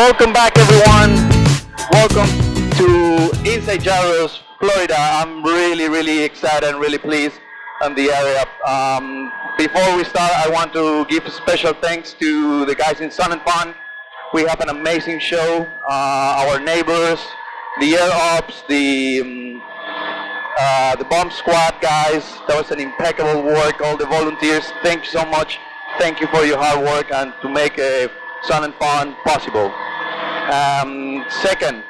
Welcome back, everyone. Welcome to Inside Gyro's Florida. I'm really excited and really pleased on the area. Before we start, I want to give special thanks to the guys in Sun and Fun. We have an amazing show. Our neighbors, the Air Ops, the bomb squad guys. That was an impeccable work. All the volunteers, thank you so much. Thank you for your hard work and to make Sun and Fun possible. Second,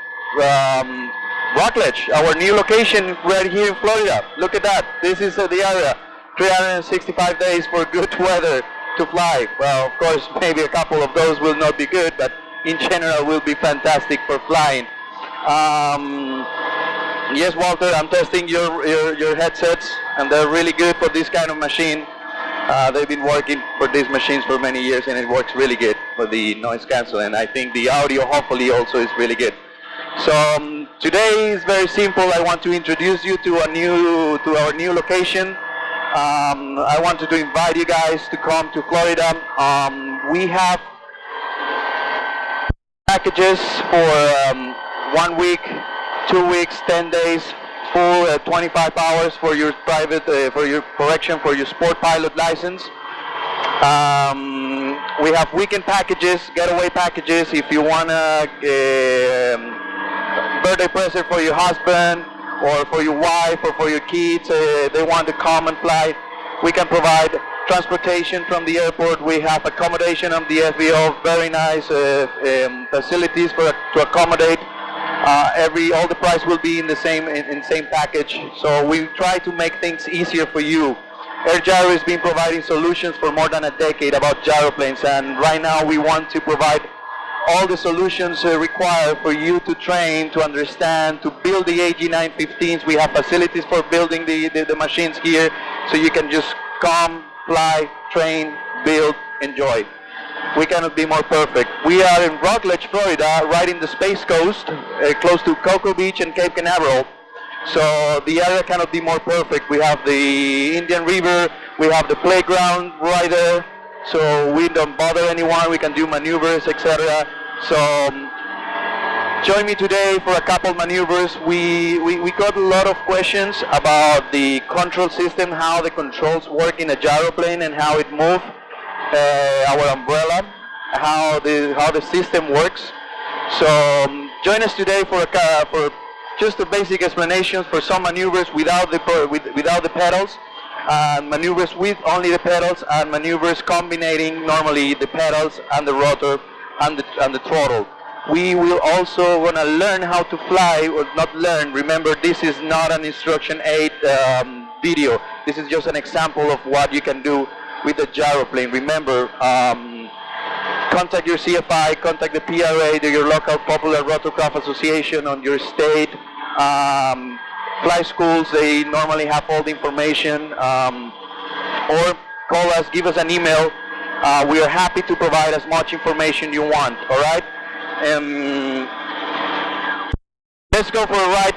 Rockledge, our new location right here in Florida. Look at that. This is the area. 365 days for good weather to fly. Well, of course, maybe a couple of those will not be good, but in general will be fantastic for flying. Yes, Walter, I'm testing your headsets, and they're really good for this kind of machine. They've been working for these machines for many years, and it works really good for the noise cancelling. I think the audio hopefully also is really good. So today is very simple. I want to introduce you to our new location. I wanted to invite you guys to come to Florida. We have packages for 1 week, 2 weeks, 10 days, full 25 hours for your private, for your sport pilot license. We have weekend packages, getaway packages. If you want a birthday present for your husband or for your wife or for your kids, they want to come and fly, we can provide transportation from the airport. We have accommodation on the FBO, very nice facilities to accommodate. All the price will be in the same package. So we try to make things easier for you. Airgyro has been providing solutions for more than a decade about gyroplanes, and right now we want to provide all the solutions required for you to train, to understand, to build the AG915s. We have facilities for building the machines here, so you can just come, fly, train, build, enjoy. We cannot be more perfect. We are in Rockledge, Florida, right in the Space Coast, close to Cocoa Beach and Cape Canaveral. So the area cannot be more perfect. We have the Indian River, we have the playground right there, so we don't bother anyone. We can do maneuvers, etc. So join me today for a couple maneuvers. We got a lot of questions about the control system, how the controls work in a gyroplane and how it moves. Our umbrella, how the system works. So join us today for just the basic explanations for some maneuvers without the pedals, maneuvers with only the pedals, and maneuvers combining normally the pedals and the rotor and the throttle. We will also want to learn how to fly, or not learn. Remember, this is not an instruction aid video. This is just an example of what you can do with the gyroplane. Remember, contact your CFI, contact the PRA, your local Popular Rotorcraft Association on your state. Fly schools, they normally have all the information. Or call us, give us an email. We are happy to provide as much information you want, all right? Let's go for a ride.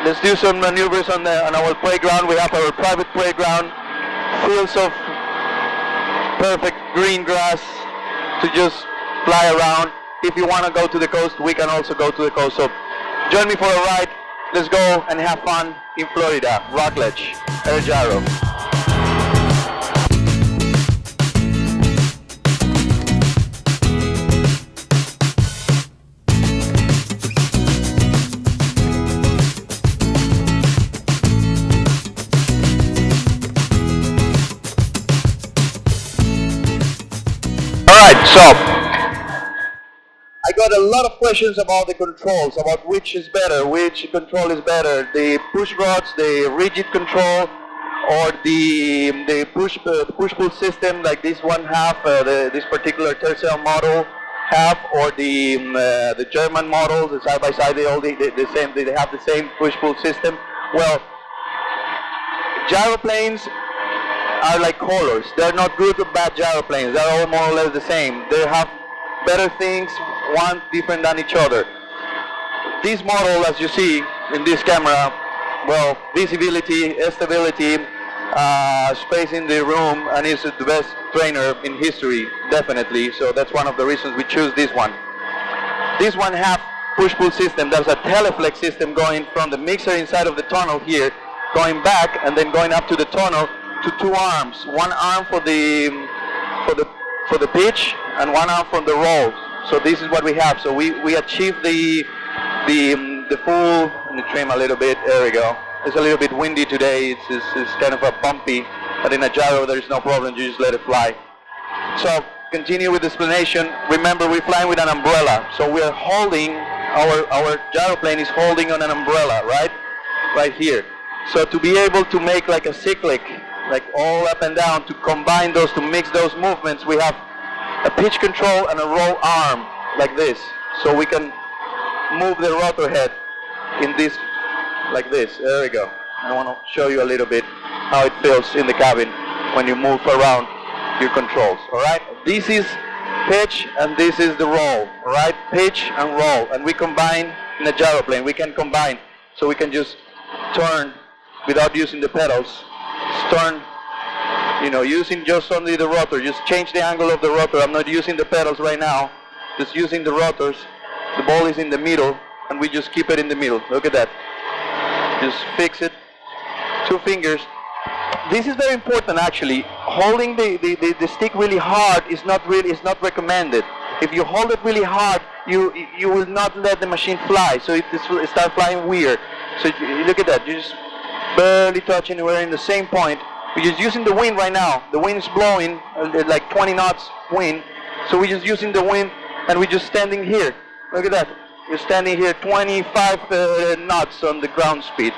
Let's do some maneuvers on our playground. We have our private playground, fields of perfect green grass to just fly around. If you want to go to the coast, we can also go to the coast. So join me for a ride. Let's go and have fun in Florida. Rockledge, Airgyro. So, I got a lot of questions about the controls, about which is better, which control is better, the push rods, the rigid control, or the push-pull system like this one have, this particular Tercel model have, or the German model, the side-by-side, they have the same push-pull system. Well, gyroplanes are like colors. They're not good or bad gyroplanes. They're all more or less the same. They have better things, one different than each other. This model, as you see in this camera, well, visibility, stability, space in the room, and is the best trainer in history, definitely. So that's one of the reasons we choose this one. This one have push-pull system. There's a teleflex system going from the mixer inside of the tunnel here, going back and then going up to the tunnel to 2 arms. One arm for the pitch and one arm for the roll. So this is what we have. So we achieve the full. Let me trim a little bit. There we go. It's a little bit windy today. It's kind of a bumpy, but in a gyro there is no problem. You just let it fly. So continue with the explanation. Remember, we're flying with an umbrella. So we are holding, our gyroplane is holding on an umbrella, right here. So to be able to make like a cyclic, like all up and down, to combine those, to mix those movements, we have a pitch control and a roll arm like this. So we can move the rotor head in this, like this. There we go. I want to show you a little bit how it feels in the cabin when you move around your controls. All right. This is pitch and this is the roll. All right. Pitch and roll, and we combine in a gyroplane. We can combine, so we can just turn without using the pedals. Turn, using just only the rotor. Just change the angle of the rotor. I'm not using the pedals right now. Just using the rotors. The ball is in the middle, and we just keep it in the middle. Look at that. Just fix it. 2 fingers. This is very important, actually. Holding the stick really hard is not recommended. If you hold it really hard, you will not let the machine fly. So it will start flying weird. So look at that. You just barely touch anywhere in the same point. We're just using the wind right now. The wind is blowing like 20 knots wind. So we're just using the wind, and we're just standing here. Look at that. You're standing here 25 knots on the ground speed.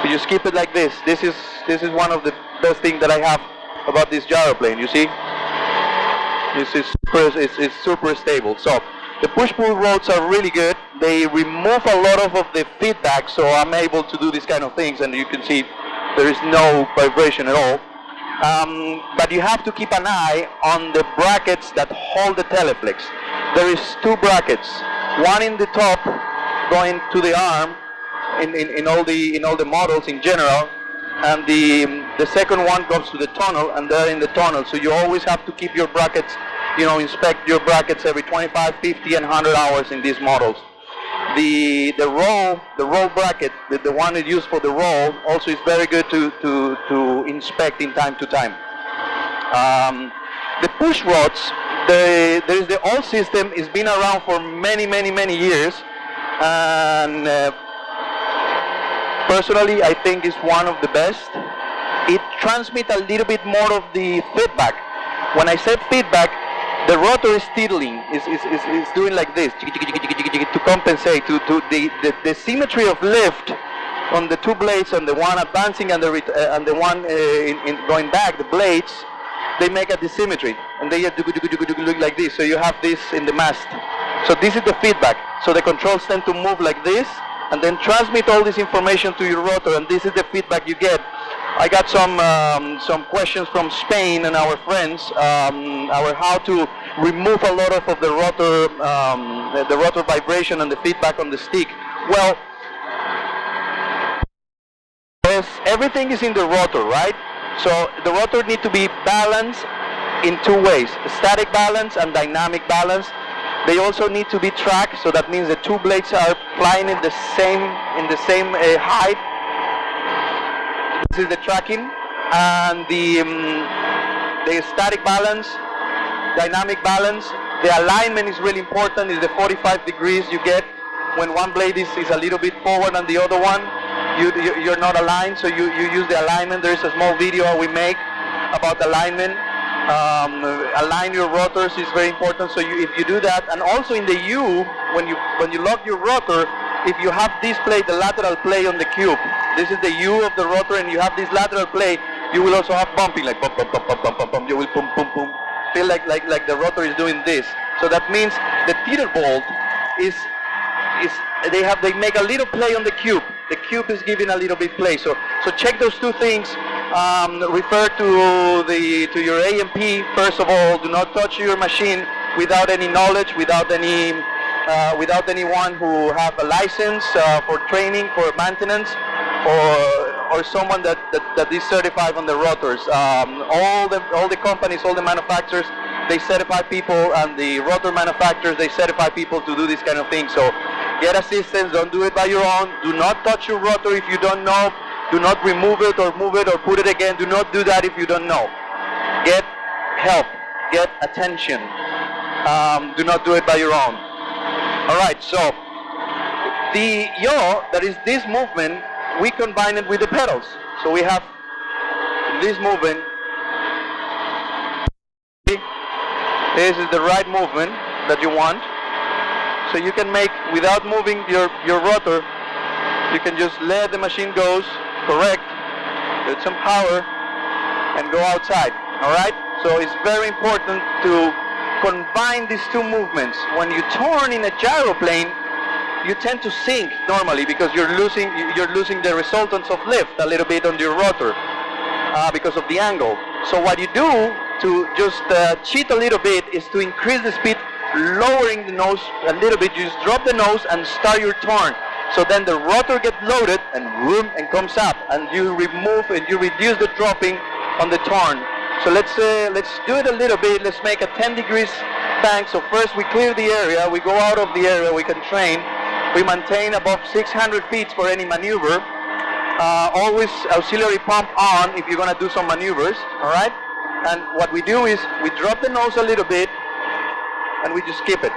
You just keep it like this. This is one of the best things that I have about this gyroplane. You see, it's super stable. So the push-pull rods are really good. They remove a lot of the feedback, so I'm able to do these kind of things. And you can see there is no vibration at all. But you have to keep an eye on the brackets that hold the teleflex. There is 2 brackets. One in the top, going to the arm, in all the models in general, and the second one goes to the tunnel, and they're in the tunnel. So you always have to keep your brackets, inspect your brackets every 25, 50, and 100 hours in these models. The roll bracket, the one that's used for the roll, also is very good to inspect in time to time. The push rods, there's the old system. It's been around for many years, and personally I think it's one of the best. It transmits a little bit more of the feedback. When I said feedback, the rotor is tiddling, is doing like this to compensate to the symmetry of lift on the 2 blades, and the one advancing and the one going back. The blades, they make a dissymmetry, and they look like this. So you have this in the mast. So this is the feedback. So the controls tend to move like this, and then transmit all this information to your rotor, and this is the feedback you get. I got some questions from Spain and our friends, how to remove a lot of the rotor vibration and the feedback on the stick. Well, everything is in the rotor, right? So the rotor needs to be balanced in 2 ways: static balance and dynamic balance. They also need to be tracked, so that means the 2 blades are flying in the same height. This is the tracking, and the static balance, dynamic balance. The alignment is really important. Is the 45 degrees you get when one blade is a little bit forward and the other one you're not aligned. So you use the alignment. There is a small video we make about alignment. Align your rotors is very important. So if you do that, and also in the U, when you lock your rotor, if you have this play, the lateral play on the cube, this is the U of the rotor, and you have this lateral play, you will also have bumping, like bump, bump, bump, bump, bump, bump, bump. You will boom, boom, boom. Feel like the rotor is doing this. So that means the teeter bolt they make a little play on the cube. The cube is giving a little bit play. So check those 2 things. Refer to your A&P. First of all, do not touch your machine without any knowledge, without anyone who have a license for training, for maintenance, or someone that is certified on the rotors. All the companies, all the manufacturers they certify people, and the rotor manufacturers, they certify people to do this kind of thing. So get assistance, don't do it by your own. Do not touch your rotor if you don't know. Do not remove it or move it or put it again. Do not do that if you don't know. Get help, get attention. Do not do it by your own. All right, so the yaw, that is this movement, we combine it with the pedals. So we have this movement. This is the right movement that you want. So you can make, without moving your rotor, you can just let the machine go, correct, with some power, and go outside. All right? So it's very important to combine these two movements. When you turn in a gyroplane, you tend to sink normally because you're losing the resultants of lift a little bit on your rotor because of the angle. So what you do to just cheat a little bit is to increase the speed, lowering the nose a little bit. You just drop the nose and start your turn. So then the rotor gets loaded and boom, and comes up, and you remove and you reduce the dropping on the turn. So let's do it a little bit. Let's make a 10 degrees bank. So first we clear the area, we go out of the area, we can train. We maintain above 600 feet for any maneuver. Always auxiliary pump on if you're gonna do some maneuvers, all right? And what we do is we drop the nose a little bit and we just keep it.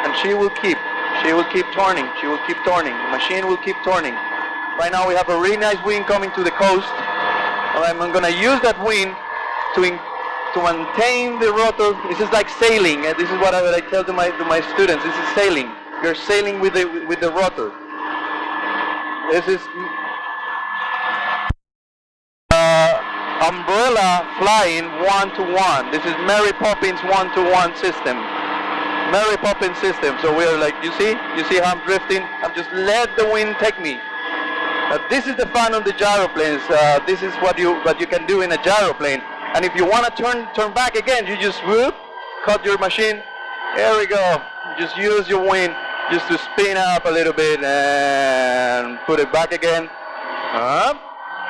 And she will keep turning, she will keep turning. The machine will keep turning. Right now we have a really nice wind coming to the coast. I'm gonna use that wind to maintain the rotor. This is like sailing. This is what I tell to my students. This is sailing. You're sailing with the rotor. This is umbrella flying 1-to-1. This is Mary Poppins 1-to-1 system. Mary Poppins system. So we're like, you see how I'm drifting? I'm just let the wind take me. This is the fun of the gyroplanes. This is what you can do in a gyroplane. And if you want to turn back again, you just whoop, cut your machine. There we go. Just use your wind just to spin up a little bit and put it back again. Up,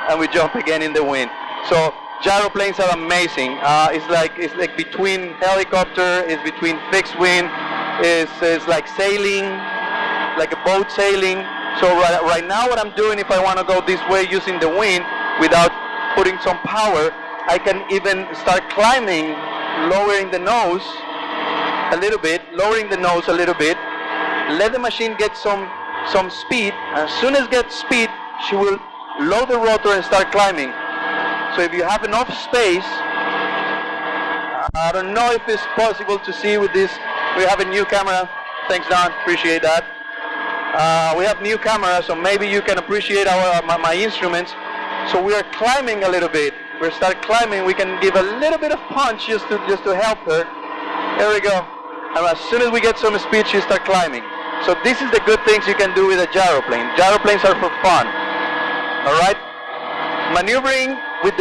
and we jump again in the wind. So gyroplanes are amazing. It's like between helicopter, it's between fixed wing, it's like sailing, like a boat sailing. So right now what I'm doing, if I want to go this way using the wind without putting some power, I can even start climbing, lowering the nose a little bit, let the machine get some speed. As soon as it gets speed, she will load the rotor and start climbing. So if you have enough space, I don't know if it's possible to see with this. We have a new camera. Thanks, Don. Appreciate that. We have new camera, so maybe you can appreciate my instruments. So we are climbing a little bit. We start climbing. We can give a little bit of punch just to help her. There we go. And as soon as we get some speed, she start climbing. So this is the good things you can do with a gyroplane. Gyroplanes are for fun. All right. Maneuvering with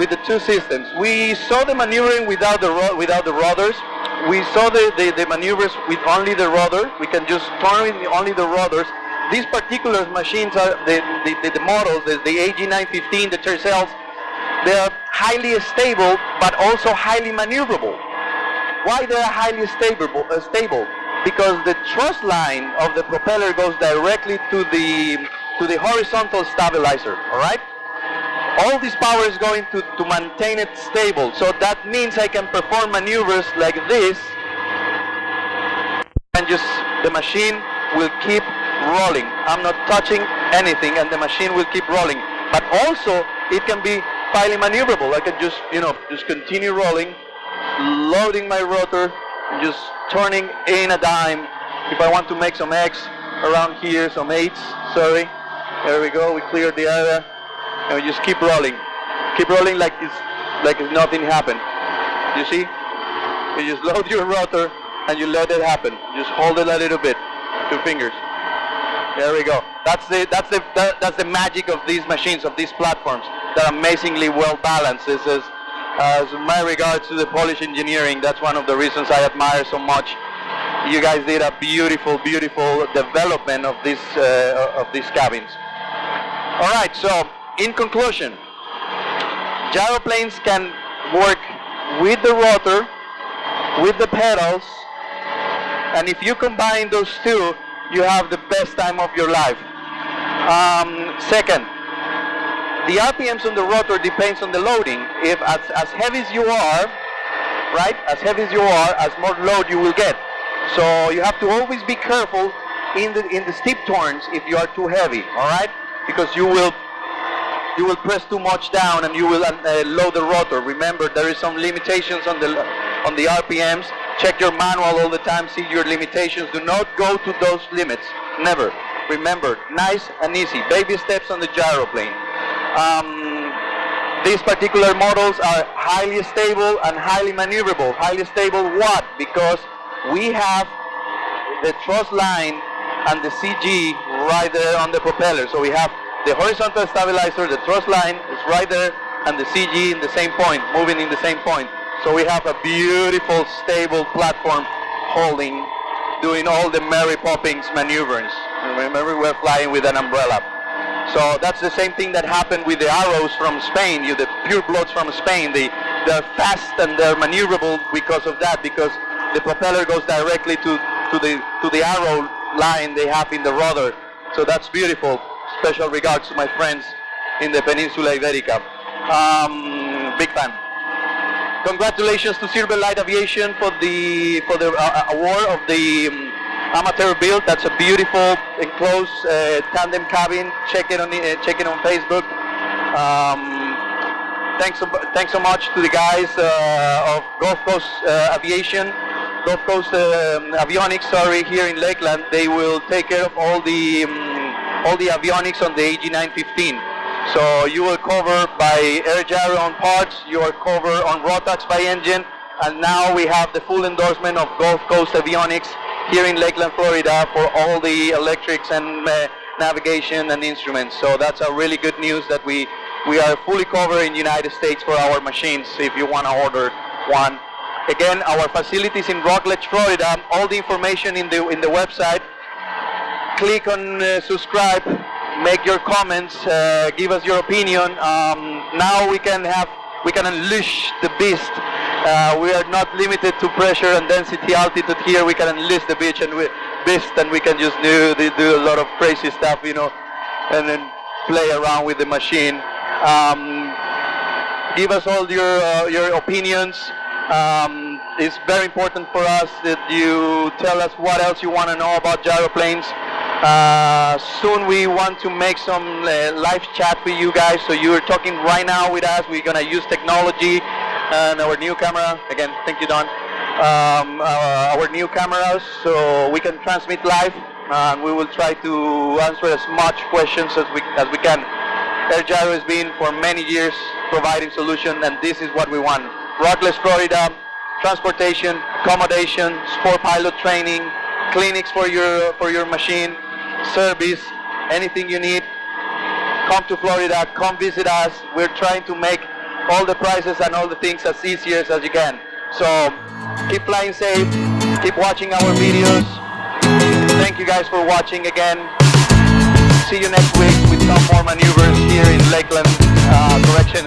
the two systems. We saw the maneuvering without the rotors. We saw the maneuvers with only the rotor. We can just turn with only the rotors. These particular machines are the models, the AG915, the Tercels. They are highly stable, but also highly maneuverable. Why they are highly stable? Because the thrust line of the propeller goes directly to the horizontal stabilizer. All right. All this power is going to maintain it stable. So that means I can perform maneuvers like this, and just the machine will keep rolling. I'm not touching anything, and the machine will keep rolling. But also, it can be highly maneuverable. I can just continue rolling, loading my rotor, and just turning in a dime. If I want to make some X around here, some 8s, sorry. There we go, we cleared the area. And we just keep rolling like it's nothing happened. You see? You just load your rotor and you let it happen. Just hold it a little bit, 2 fingers. There we go. That's the magic of these machines, of these platforms. They're amazingly well balanced. This is, as my regards to the Polish engineering, that's one of the reasons I admire so much. You guys did a beautiful, beautiful development of these cabins. All right, so. In conclusion, gyroplanes can work with the rotor with the pedals, and if you combine those two, you have the best time of your life. Second, the RPMs on the rotor depends on the loading. If as heavy as you are, right, as heavy as you are, as more load you will get. So you have to always be careful in the steep turns if you are too heavy, all right, because you will press too much down and you will load the rotor. Remember, there is some limitations on the RPMs. Check your manual all the time, see your limitations. Do not go to those limits, never. Remember, nice and easy, baby steps on the gyroplane. These particular models are highly stable and highly maneuverable. Highly stable what? Because we have the thrust line and the CG right there on the propeller. So we have the horizontal stabilizer, the thrust line is right there, and the CG in the same point, moving in the same point. So we have a beautiful, stable platform holding, doing all the Mary Poppins maneuvers. Remember, we're flying with an umbrella. So that's the same thing that happened with the arrows from Spain, the pure bloods from Spain. They're fast and they're maneuverable because of that, because the propeller goes directly to the arrow line they have in the rotor. So that's beautiful. Special regards to my friends in the Península Ibérica. Big fan. Congratulations to Silver Light Aviation for the award of the amateur build. That's a beautiful enclosed tandem cabin. Check it on Facebook. Thanks so much to the guys of Gulf Coast Aviation, Gulf Coast Avionics. Sorry, here in Lakeland, they will take care of all the avionics on the AG915. So you will cover by Airgyro on parts, you are covered on Rotax by engine, and now we have the full endorsement of Gulf Coast Avionics here in Lakeland, Florida for all the electrics and navigation and instruments. So that's a really good news that we are fully covered in the United States for our machines if you want to order one. Again, our facilities in Rockledge, Florida, all the information in the website. Click on subscribe, make your comments, give us your opinion. Now we can unleash the beast. We are not limited to pressure and density altitude here. We can unleash the beast and we can just do a lot of crazy stuff, you know, and then play around with the machine. Give us all your opinions. It's very important for us that you tell us what else you want to know about gyroplanes. Soon we want to make some live chat with you guys, so you're talking right now with us. We're gonna use technology and our new camera. Again, thank you, Don. Our new cameras, so we can transmit live, and we will try to answer as much questions as we can. Airgyro has been for many years providing solution, and this is what we want. Rockledge, Florida, transportation, accommodation, sport pilot training, clinics for your machine, service, anything you need. Come to Florida, come visit us. We're trying to make all the prices and all the things as easy as you can. So keep flying safe, keep watching our videos. Thank you guys for watching again. See you next week with some more maneuvers here in Lakeland, correction,